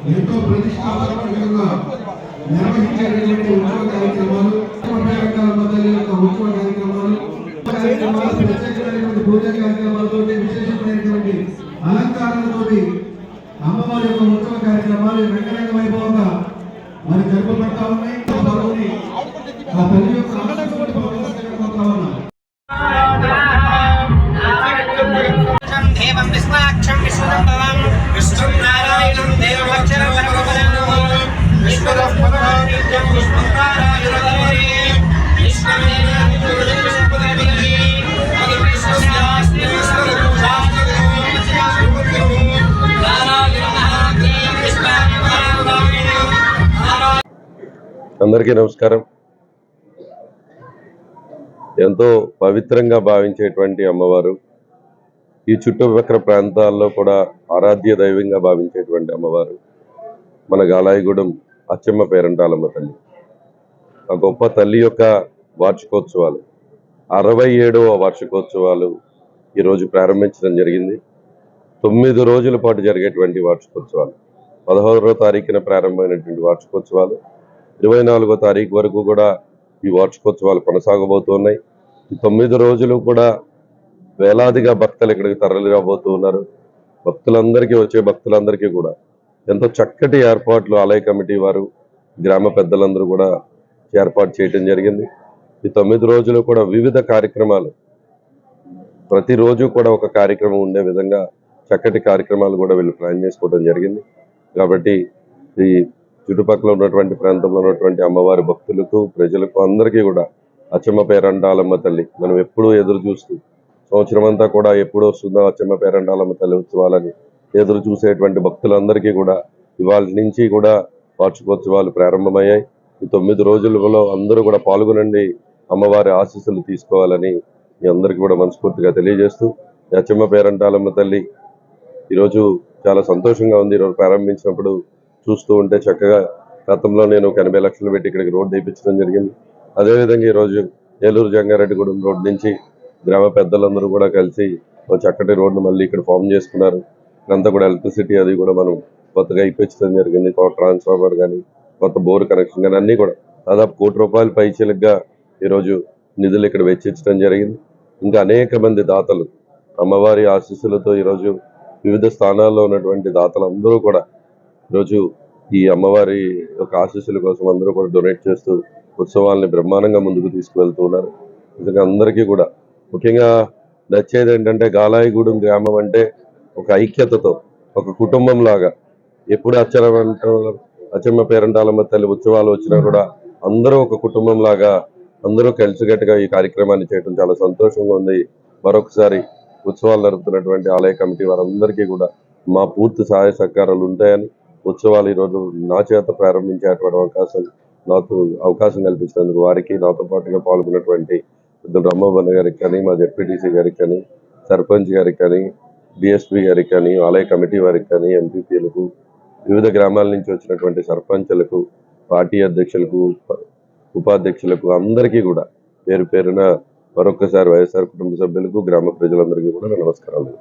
ఎంతో ప్రతిష్టాత్మకంగా నిర్వహించేటువంటి ఉత్సవ కార్యక్రమాలు ఉత్సవ కార్యక్రమాలు ప్రత్యేకమైనటువంటి పూజా కార్యక్రమాలతో విశేషమైనటువంటి అలంకారాలతో అమ్మవారి యొక్క ఉత్సవ కార్యక్రమాలు రంగరంగ వైభవంగా మరి జరపబడతా ఉన్నాయి. ఆ తల్లి యొక్క ఆశీస్సులు పొందవలసిందిగా ఉన్నాం. దేవం విశ్వాక్షం విశ్వదంభవం విష్ణుం నారాయణం దేవమక్షరం పరమపదాం విశ్వదస్పదాం నిత్యం విష్ణుం నారాయణం విష్ణుమేన విష్ణుపదవి అది విష్ణుస్యాస్తి విష్ణురు శాస్త్రము నారాయణం విష్ణుపదవి. అందరికీ నమస్కారం. ఎంతో పవిత్రంగా భావించేటువంటి అమ్మవారు, ఈ చుట్టుపక్కల ప్రాంతాల్లో కూడా ఆరాధ్య దైవంగా భావించేటువంటి అమ్మవారు మన గాలాయిగూడెం అచ్చమ్మ పేరంటాలమ్మ తల్లి. ఆ గొప్ప తల్లి యొక్క వార్షికోత్సవాలు 67వ వార్షికోత్సవాలు ఈరోజు ప్రారంభించడం జరిగింది. 9 రోజుల పాటు జరిగేటువంటి వార్షికోత్సవాలు. 16వ తారీఖున ప్రారంభమైనటువంటి వార్షికోత్సవాలు 24వ తారీఖు వరకు కూడా ఈ వార్షికోత్సవాలు కొనసాగబోతున్నాయి. ఈ 9 రోజులు కూడా వేలాదిగా భక్తులు ఇక్కడికి తరలి రాబోతూ ఉన్నారు. వచ్చే భక్తులందరికీ కూడా ఎంతో చక్కటి ఏర్పాట్లు ఆలయ కమిటీ వారు, గ్రామ పెద్దలందరూ కూడా ఏర్పాటు చేయడం జరిగింది. ఈ 9 రోజులు కూడా వివిధ కార్యక్రమాలు, ప్రతిరోజు కూడా ఒక కార్యక్రమం ఉండే విధంగా చక్కటి కార్యక్రమాలు కూడా వీళ్ళు ప్లాన్ చేసుకోవడం జరిగింది. కాబట్టి ఈ చుట్టుపక్కల ఉన్నటువంటి ప్రాంతంలో ఉన్నటువంటి అమ్మవారి భక్తులకు, ప్రజలకు అందరికీ కూడా అచ్చమ్మ పేరంటాలమ్మ తల్లి మనం ఎప్పుడూ ఎదురు చూస్తూ, సంవత్సరం అంతా కూడా ఎప్పుడు వస్తుందో అచ్చమ్మ పేరంటాలమ్మ తల్లి ఉత్సవాలని ఎదురు చూసేటువంటి భక్తులందరికీ కూడా ఇవాళ నుంచి కూడా వార్షికోత్సవాలు ప్రారంభమయ్యాయి. ఈ 9 రోజులలో అందరూ కూడా పాల్గొనండి, అమ్మవారి ఆశీస్సులు తీసుకోవాలని మీ అందరికీ కూడా మనస్ఫూర్తిగా తెలియజేస్తూ, అచ్చమ్మ పేరంటాలమ్మ తల్లి ఈరోజు చాలా సంతోషంగా ఉంది. ఈరోజు ప్రారంభించినప్పుడు చూస్తూ ఉంటే చక్కగా గతంలో నేను 80 లక్షలు పెట్టి ఇక్కడికి రోడ్డు వేయించడం జరిగింది. అదేవిధంగా ఈరోజు ఏలూరు జంగారెడ్డిగూడెం రోడ్డు నుంచి గ్రామ పెద్దలందరూ కూడా కలిసి ఒక చక్కటి రోడ్డు మళ్ళీ ఇక్కడ ఫామ్ చేసుకున్నారు. ఇదంతా కూడా ఎలక్ట్రిసిటీ అది కూడా మనం కొత్తగా ఇప్పించడం జరిగింది. ట్రాన్స్ఫార్మర్ కానీ, కొత్త బోర్ కనెక్షన్ కానీ అన్నీ కూడా దాదాపు ₹1 కోటి పైచీలకుగా ఈరోజు నిధులు ఇక్కడ వెచ్చించడం జరిగింది. ఇంకా అనేక మంది దాతలు అమ్మవారి ఆశీస్సులతో ఈరోజు వివిధ స్థానాల్లో ఉన్నటువంటి దాతలు అందరూ కూడా ఈరోజు ఈ అమ్మవారి యొక్క ఆశీస్సుల కోసం అందరూ కూడా డొనేట్ చేస్తూ ఉత్సవాల్ని బ్రహ్మాండంగా ముందుకు తీసుకువెళ్తూ ఉన్నారు. నిజంగా అందరికీ కూడా ముఖ్యంగా నచ్చేది ఏంటంటే గాలాయిగూడెం గ్రామం అంటే ఒక ఐక్యతతో, ఒక కుటుంబం లాగా ఎప్పుడు అచ్చమ్మ పేరంటాలమ్మ తల్లి ఉత్సవాలు వచ్చినా కూడా అందరూ ఒక కుటుంబం లాగా అందరూ కలిసికట్టుగా ఈ కార్యక్రమాన్ని చేయడం చాలా సంతోషంగా ఉంది. మరొకసారి ఉత్సవాలు జరుపుతున్నటువంటి ఆలయ కమిటీ వారందరికీ కూడా మా పూర్తి సహాయ సహకారాలు ఉంటాయని, ఉత్సవాలు ఈరోజు నా చేత ప్రారంభించేటువంటి అవకాశం కల్పించినందుకు వారికి, నాతో పాటుగా పాల్గొన్నటువంటి రమ్మవన్న గారికి కానీ, మా జెడ్పీటీసీ గారికి కానీ, సర్పంచ్ గారికి కానీ, డిఎస్పీ గారికి కానీ, ఆలయ కమిటీ వారికి కానీ, ఎంపీపీలకు, వివిధ గ్రామాల నుంచి వచ్చినటువంటి సర్పంచ్లకు, పార్టీ అధ్యక్షులకు, ఉపాధ్యక్షులకు అందరికీ కూడా పేరు పేరున మరొకసారి వైఎస్ఆర్ కుటుంబ సభ్యులకు, గ్రామ ప్రజలందరికీ కూడా నమస్కారాలు.